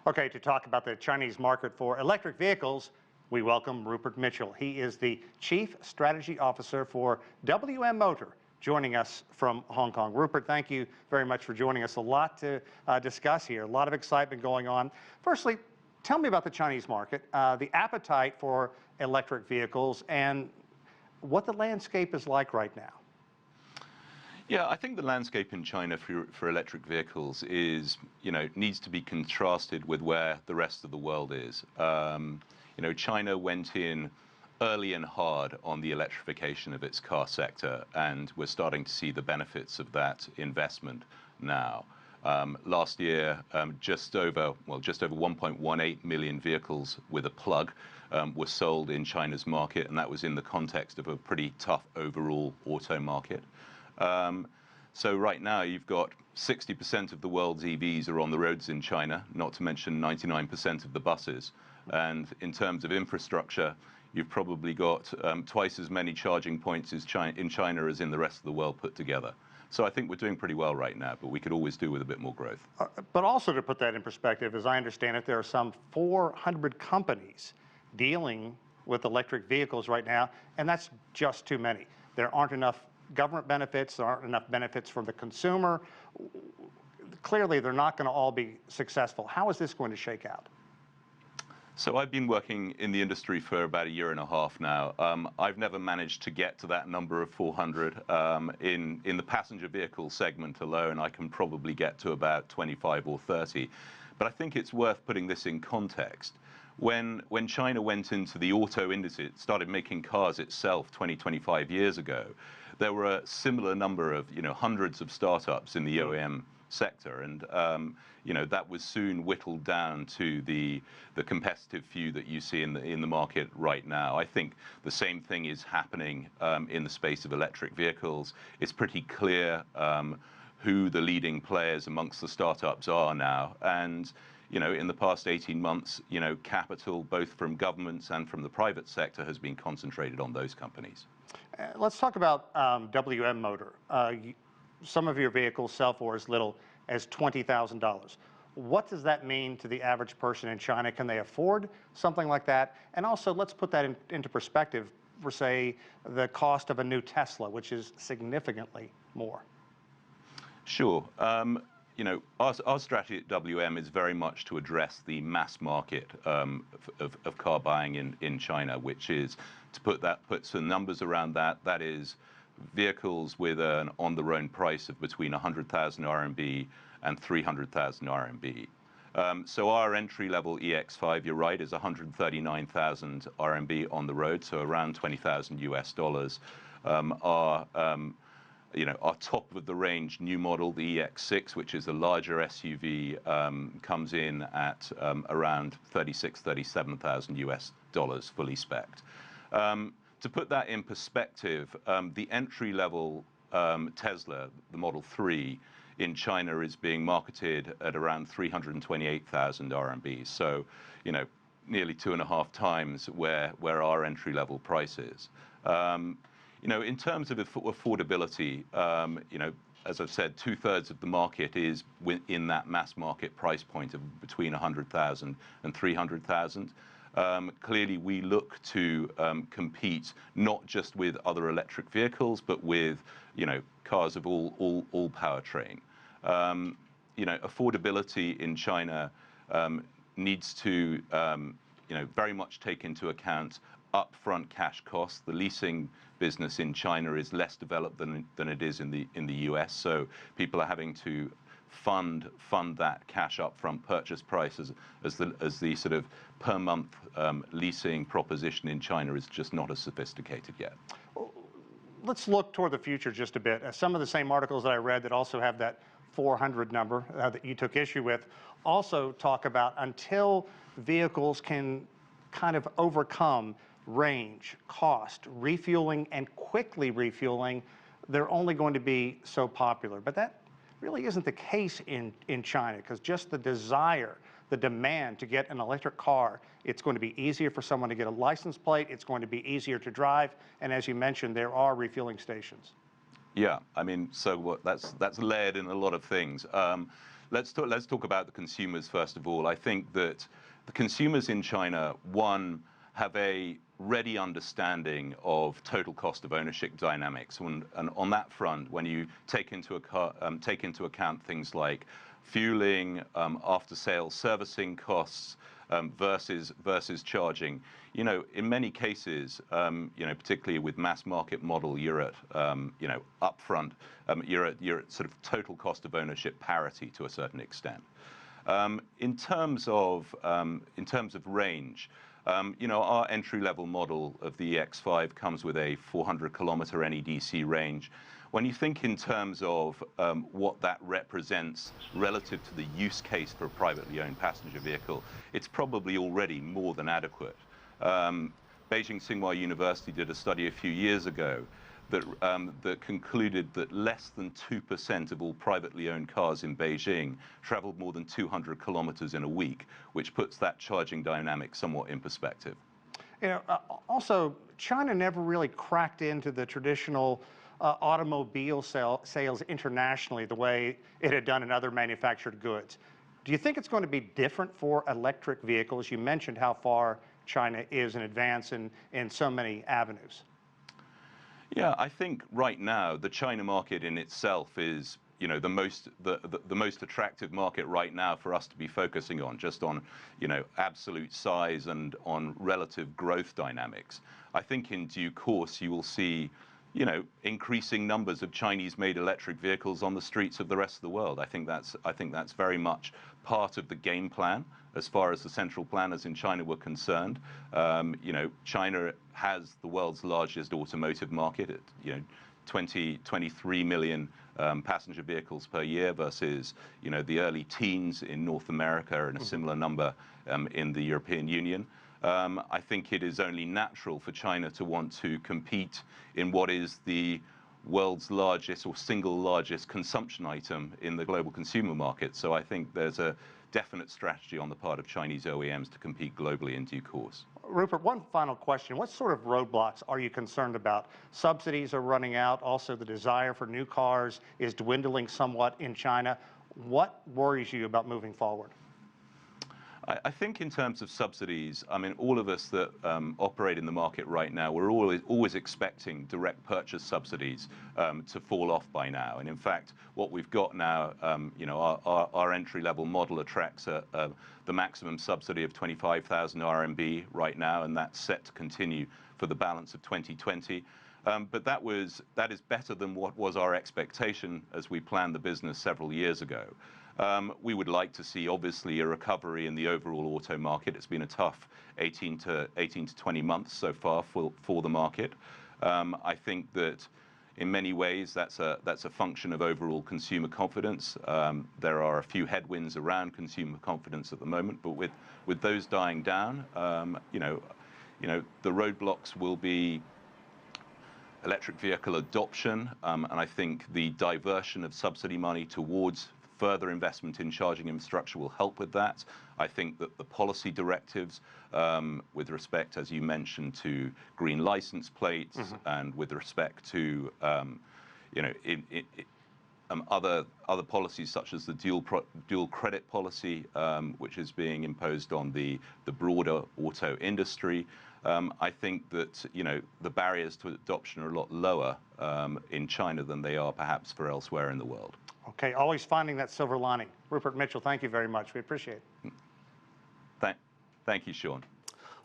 Okay, to talk about the Chinese market for electric vehicles, we welcome Rupert Mitchell. He is the Chief Strategy Officer for WM Motor, joining us from Hong Kong. Rupert, thank you very much for joining us. A lot to discuss here, a lot of excitement going on. Firstly, tell me about the Chinese market, the appetite for electric vehicles, and what the landscape is like right now. Yeah, I think the landscape in China for electric vehicles is, needs to be contrasted with where the rest of the world is. China went in early and hard on the electrification of its car sector, and we're starting to see the benefits of that investment now. Last year, just over 1.18 million vehicles with a plug were sold in China's market, and that was in the context of a pretty tough overall auto market. So right now you've got 60% of the world's EVs are on the roads in China, not to mention 99% of the buses. And in terms of infrastructure, you've probably got twice as many charging points in China as in the rest of the world put together. So I think we're doing pretty well right now, but we could always do with a bit more growth. But also, to put that in perspective, as I understand it, there are some 400 companies dealing with electric vehicles right now, and that's just too many. There aren't enough government benefits, there aren't enough benefits for the consumer. Clearly, they're not going to all be successful. How is this going to shake out? So I've been working in the industry for about a year and a half now. I've never managed to get to that number of 400. In the passenger vehicle segment alone, I can probably get to about 25 or 30. But I think it's worth putting this in context. When China went into the auto industry, it started making cars itself 25 years ago, there were a similar number of, hundreds of startups in the OEM sector, and that was soon whittled down to the competitive few that you see in the market right now. I think the same thing is happening in the space of electric vehicles. It's pretty clear who the leading players amongst the startups are now, and in the past 18 months, capital both from governments and from the private sector has been concentrated on those companies. Let's talk about WM Motor. Some of your vehicles sell for as little as $20,000. What does that mean to the average person in China? Can they afford something like that? And also, let's put that into perspective for, say, the cost of a new Tesla, which is significantly more. Sure. Our strategy at WM is very much to address the mass market of car buying in China, which is to put some numbers around that. That is vehicles with an on-the-road price of between 100,000 RMB and 300,000 RMB. So our entry-level EX5, you're right, is 139,000 RMB on the road, so around 20,000 US dollars. Our top of the range new model, the EX6, which is a larger SUV, comes in at around 37,000 US dollars fully spec'd. To put that in perspective, the entry-level Tesla, the Model 3, in China is being marketed at around 328,000 RMB. So, nearly 2.5 times where our entry-level price is. In terms of affordability, as I've said, 2/3 of the market is in that mass market price point of between 100,000 and 300,000. Clearly, we look to compete not just with other electric vehicles, but with cars of all powertrain. Affordability in China needs to very much take into account upfront cash costs. The leasing business in China is less developed than it is in the US, so people are having to fund that cash upfront purchase price as the sort of per month leasing proposition in China is just not as sophisticated yet. Let's look toward the future just a bit. Some of the same articles that I read that also have that 400 number that you took issue with also talk about until vehicles can kind of overcome range, cost, refueling, and quickly refueling, they're only going to be so popular. But that really isn't the case in China, because just the desire, the demand to get an electric car, it's going to be easier for someone to get a license plate, it's going to be easier to drive, and as you mentioned, there are refueling stations. Yeah, I mean, so that's layered in a lot of things. let's talk about the consumers first of all. I think that the consumers in China, one, have a ready understanding of total cost of ownership dynamics, and on that front, when you take into account things like fueling, after-sales servicing costs, versus charging. In many cases, particularly with mass market model, you're at, upfront, you're at sort of total cost of ownership parity to a certain extent. In terms of range, our entry-level model of the EX5 comes with a 400-kilometer NEDC range. When you think in terms of what that represents relative to the use case for a privately owned passenger vehicle, it's probably already more than adequate. Beijing Tsinghua University did a study a few years ago that concluded that less than 2% of all privately owned cars in Beijing traveled more than 200 kilometers in a week, which puts that charging dynamic somewhat in perspective. Also, China never really cracked into the traditional automobile sales internationally the way it had done in other manufactured goods. Do you think it's going to be different for electric vehicles? You mentioned how far China is in advance in so many avenues. Yeah, I think right now the China market in itself is, the most attractive market right now for us to be focusing on, just on, absolute size and on relative growth dynamics. I think in due course you will see, increasing numbers of Chinese-made electric vehicles on the streets of the rest of the world. I think that's very much part of the game plan as far as the central planners in China were concerned. China has the world's largest automotive market at 23 million passenger vehicles per year versus the early teens in North America and a similar number in the European Union. I think it is only natural for China to want to compete in what is the world's largest or single largest consumption item in the global consumer market. So I think there's a definite strategy on the part of Chinese OEMs to compete globally in due course. Rupert, one final question. What sort of roadblocks are you concerned about? Subsidies are running out. Also, the desire for new cars is dwindling somewhat in China. What worries you about moving forward? I think in terms of subsidies, I mean, all of us that operate in the market right now, we're always expecting direct purchase subsidies to fall off by now. And in fact, what we've got now, our entry-level model attracts the maximum subsidy of 25,000 RMB right now, and that's set to continue for the balance of 2020. But that is better than what was our expectation as we planned the business several years ago. We would like to see, obviously, a recovery in the overall auto market. It's been a tough 18 to 20 months so far for the market. I think that in many ways that's a function of overall consumer confidence. There are a few headwinds around consumer confidence at the moment, but with those dying down, the roadblocks will be electric vehicle adoption, and I think the diversion of subsidy money towards further investment in charging infrastructure will help with that. I think that the policy directives with respect, as you mentioned, to green license plates and with respect to other policies such as the dual credit policy, which is being imposed on the broader auto industry. I think that the barriers to adoption are a lot lower in China than they are perhaps for elsewhere in the world. Okay, always finding that silver lining. Rupert Mitchell, thank you very much. We appreciate it. Thank you, Sean.